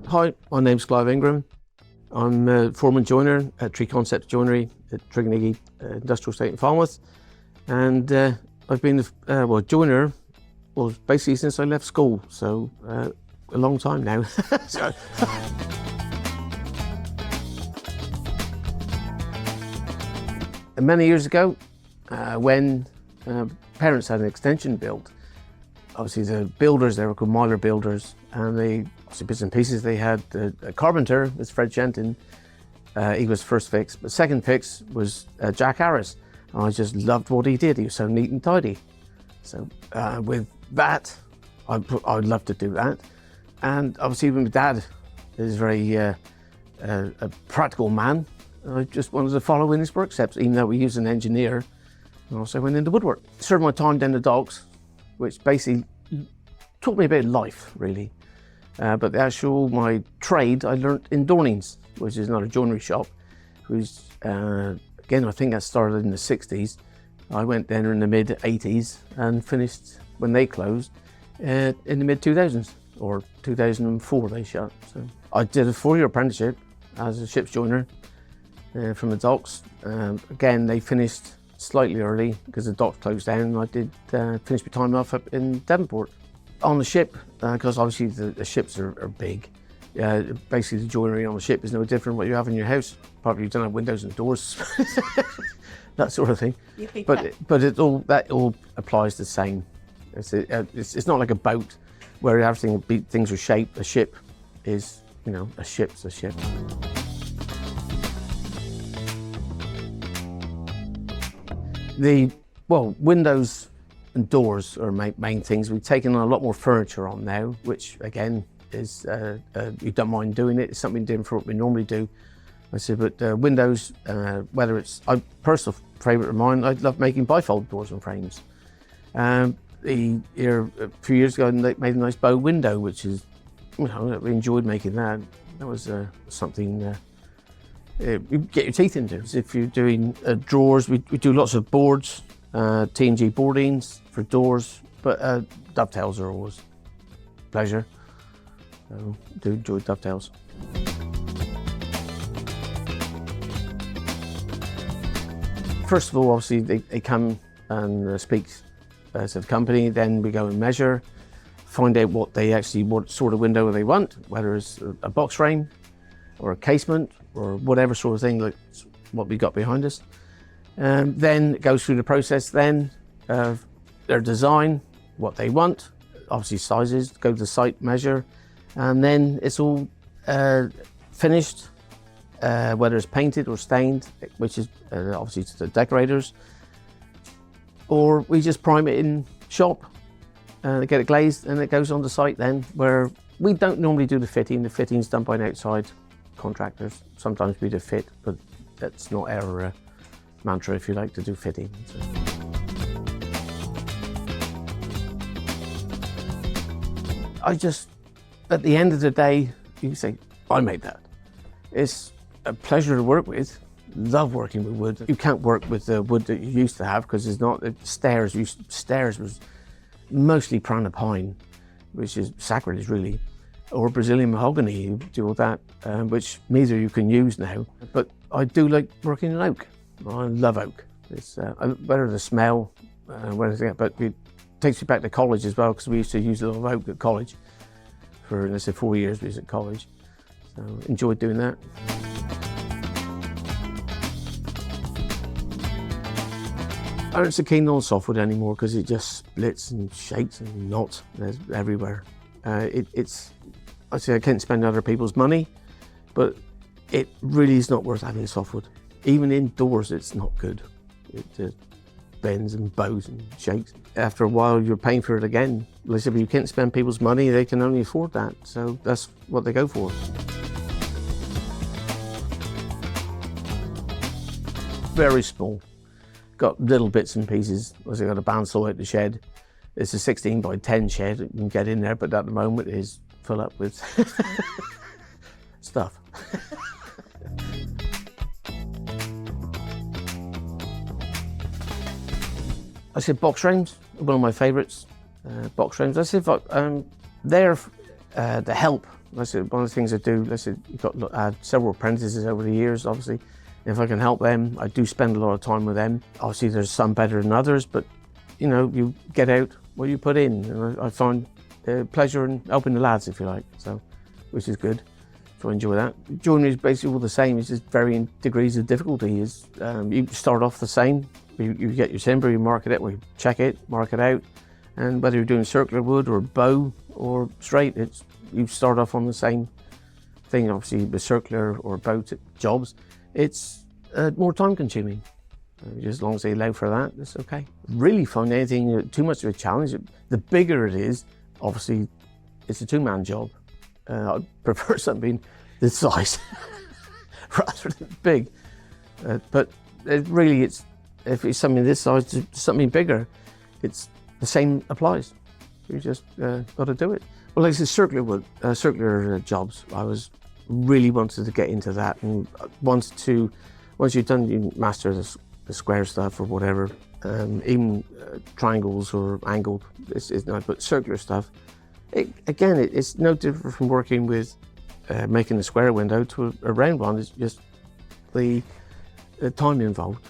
Hi, my name's Clive Ingram. I'm a foreman joiner at Tre Concepts Joinery at Trigonigi Industrial Estate in Falmouth. And I've been a joiner, basically since I left school, so a long time now. So. Many years ago, when parents had an extension built, obviously the builders, they were called Myler builders, and they, obviously bits and pieces, they had a carpenter, was Fred Shenton. He was first fix, but second fix was Jack Harris. And I just loved what he did. He was so neat and tidy. So with that, I'd love to do that. And obviously my dad is very a practical man. I just wanted to follow in his footsteps, even though he was an engineer. And also went into woodwork. Served my time down the docks, which basically taught me about life, really. But my trade, I learnt in Dornings, which is not a joinery shop, who's, again, I think that started in the 60s. I went there in the mid-80s and finished when they closed in the mid-2000s, or 2004 they shut. So I did a 4-year apprenticeship as a ship's joiner from the docks. Again, they finished slightly early because the docks closed down. I did finish my time off up in Devonport. On the ship, because obviously the ships are big, basically the joinery on the ship is no different from what you have in your house. Probably you don't have windows and doors, that sort of thing. But that all applies the same. It's not like a boat where things are shaped. A ship is, a ship's a ship. Windows and doors are main things. We've taken a lot more furniture on now, which again is, you don't mind doing it. It's something different from what we normally do. I said, but windows, whether it's a personal favourite of mine, I love making bifold doors and frames. A few years ago, they made a nice bow window, which is, we enjoyed making that. That was something you get your teeth into. If you're doing drawers, we do lots of boards, T&G boardings for doors, but dovetails are always a pleasure. So do enjoy dovetails. First of all, obviously they come and speak to the company, then we go and measure, find out what sort of window they want, whether it's a box frame or a casement or whatever sort of thing, like what we got behind us. Then it goes through the process then of their design, what they want, obviously sizes, go to the site, measure, and then it's all finished, whether it's painted or stained, which is obviously to the decorators, or we just prime it in shop, get it glazed, and it goes on the site then, where we don't normally do the fitting. The fitting's done by an outside contractors. Sometimes we do fit, but that's not our mantra, if you like, to do fitting. So. At the end of the day, you say, I made that. It's a pleasure to work with. Love working with wood. You can't work with the wood that you used to have because it's not, stairs was mostly prana pine, which is sacrilege really, or Brazilian mahogany, you do all that, which neither you can use now. But I do like working in oak. I love oak. It's better the smell, but it takes me back to college as well, because we used to use a lot of oak at college. For, let's say, 4 years we was at college. So enjoyed doing that. I aren't so keen on softwood anymore because it just splits and shakes and knots everywhere. I say I can't spend other people's money, but it really is not worth having softwood. Even indoors, it's not good. It just bends and bows and shakes. After a while, you're paying for it again. Like I said, if you can't spend people's money, they can only afford that. So that's what they go for. Very small. Got little bits and pieces. I got a bandsaw at the shed. It's a 16 by 10 shed. You can get in there, but at the moment it is full up with stuff. I said box frames, one of my favourites. Box frames. I said they're the help. That's one of the things I do. You've got several apprentices over the years, obviously. If I can help them, I do spend a lot of time with them. Obviously, there's some better than others, but you know, you get out what you put in. And I find pleasure in helping the lads, if you like, so which is good. So I enjoy that. Joinery is basically all the same. It's just varying degrees of difficulty. You start off the same. You get your timber, you mark it out, we check it, mark it out, and whether you're doing circular wood or bow or straight, you start off on the same thing. Obviously, with circular or bow jobs, it's more time consuming. Just as long as they allow for that, it's okay. Really find anything too much of a challenge. The bigger it is, obviously, it's a two-man job. I prefer something this size rather than big. But if it's something this size to something bigger, the same applies. You just got to do it. Well, like I said, circular jobs. I really wanted to get into that, and once you've done, you master the square stuff or whatever, even triangles or angled. It's not, but circular stuff. It's no different from working with making a square window to a round one. It's just the time involved.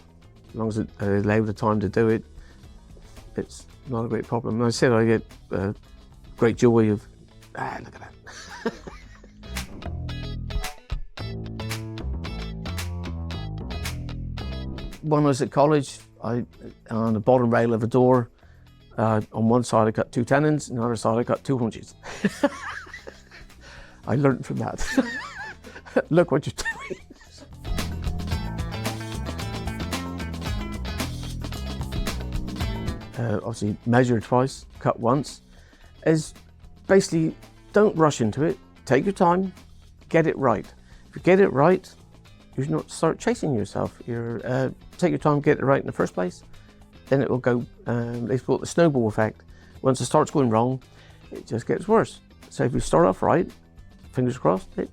As long as it allows the time to do it, it's not a great problem. And I said I get great joy of, look at that. When I was at college, on the bottom rail of a door, on one side I cut 2 tenons, and the other side I cut 2 hunches. I learned from that. Look what you're doing. Obviously, measure twice, cut once. Is basically, don't rush into it. Take your time, get it right. If you get it right, you should not start chasing yourself. Take your time, get it right in the first place. Then it will go, they call it the snowball effect. Once it starts going wrong, it just gets worse. So if you start off right, fingers crossed, it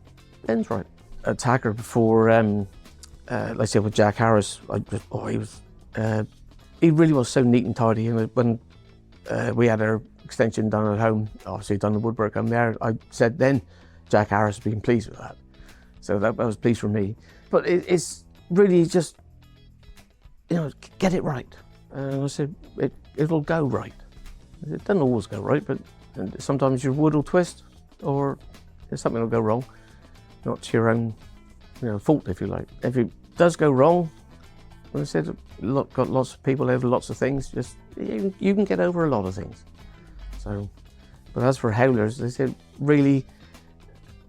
ends right. A tacker before, like I said with Jack Harris, he really was so neat and tidy. And when we had our extension done at home, obviously done the woodwork on there, I said then, Jack Harris being pleased with that. So that was pleased for me. But it's really just, get it right. I said, it'll go right. It doesn't always go right, but sometimes your wood will twist or something will go wrong. Not to your own fault, if you like. If it does go wrong, as I said, got lots of people over lots of things, just you can get over a lot of things. So, but as for howlers, they said, really,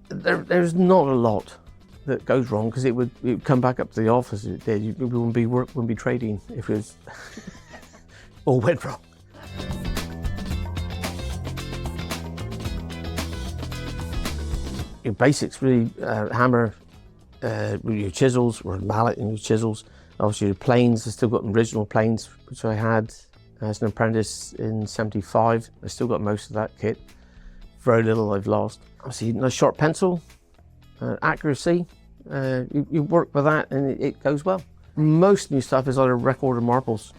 there's not a lot that goes wrong, because it would come back up to the office. It did. We wouldn't be trading if it was all went wrong. Your basics really: hammer, your chisels, or mallet and your chisels. Obviously, your planes. I still got original planes, which I had as an apprentice in '75. I still got most of that kit. Very little I've lost. Obviously, a sharp pencil. Accuracy, you work with that and it goes well. Most new stuff is either record or marbles,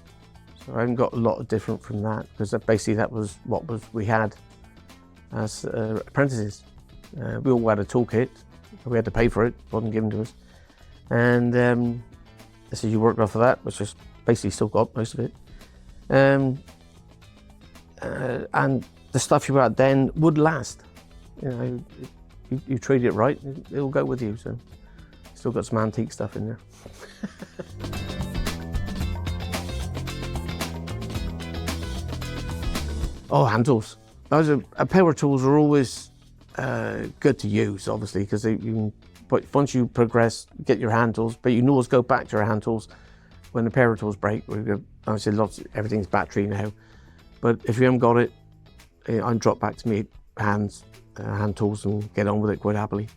so I haven't got a lot of different from that, because basically that was what we had as apprentices. We all had a toolkit, we had to pay for it, it wasn't given to us, and so you worked off of that, which is basically still got most of it, and the stuff you had then would last. You treat it right, it'll go with you. So, still got some antique stuff in there. Hand tools. Power tools are always good to use, obviously, because but once you progress, get your hand tools, but you can always go back to your hand tools when the power tools break. Obviously, everything's battery now, but if you haven't got it, I'm dropped back to me hand tools and get on with it quite happily.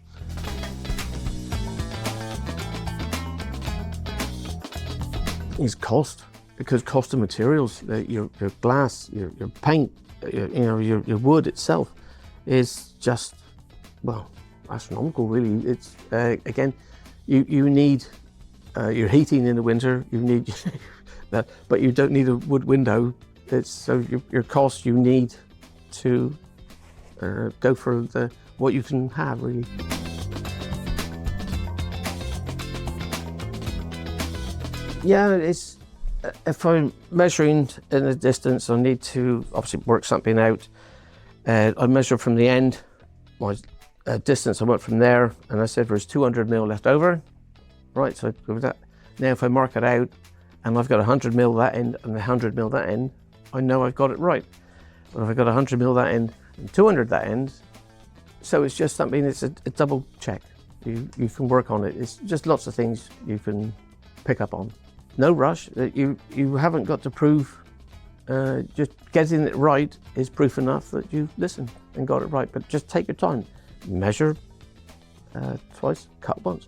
It's cost, because cost of materials, your glass, your paint, your wood itself is just, well, astronomical really. It's again, you need your heating in the winter, you need that, but you don't need a wood window. So your cost, you need to go for what you can have, really. Yeah, it's if I'm measuring in a distance, I need to obviously work something out. I measure from the end, my distance I went from there, and I said there's 200 mil left over. Right, so I go with that. Now if I mark it out, and I've got 100 mil that end and 100 mil that end, I know I've got it right. But if I've got 100 mil that end and 200 that end, so it's just something, it's a double check. You can work on it. It's just lots of things you can pick up on. No rush. You haven't got to prove. Just getting it right is proof enough that you listened and got it right. But just take your time. Measure twice, cut once.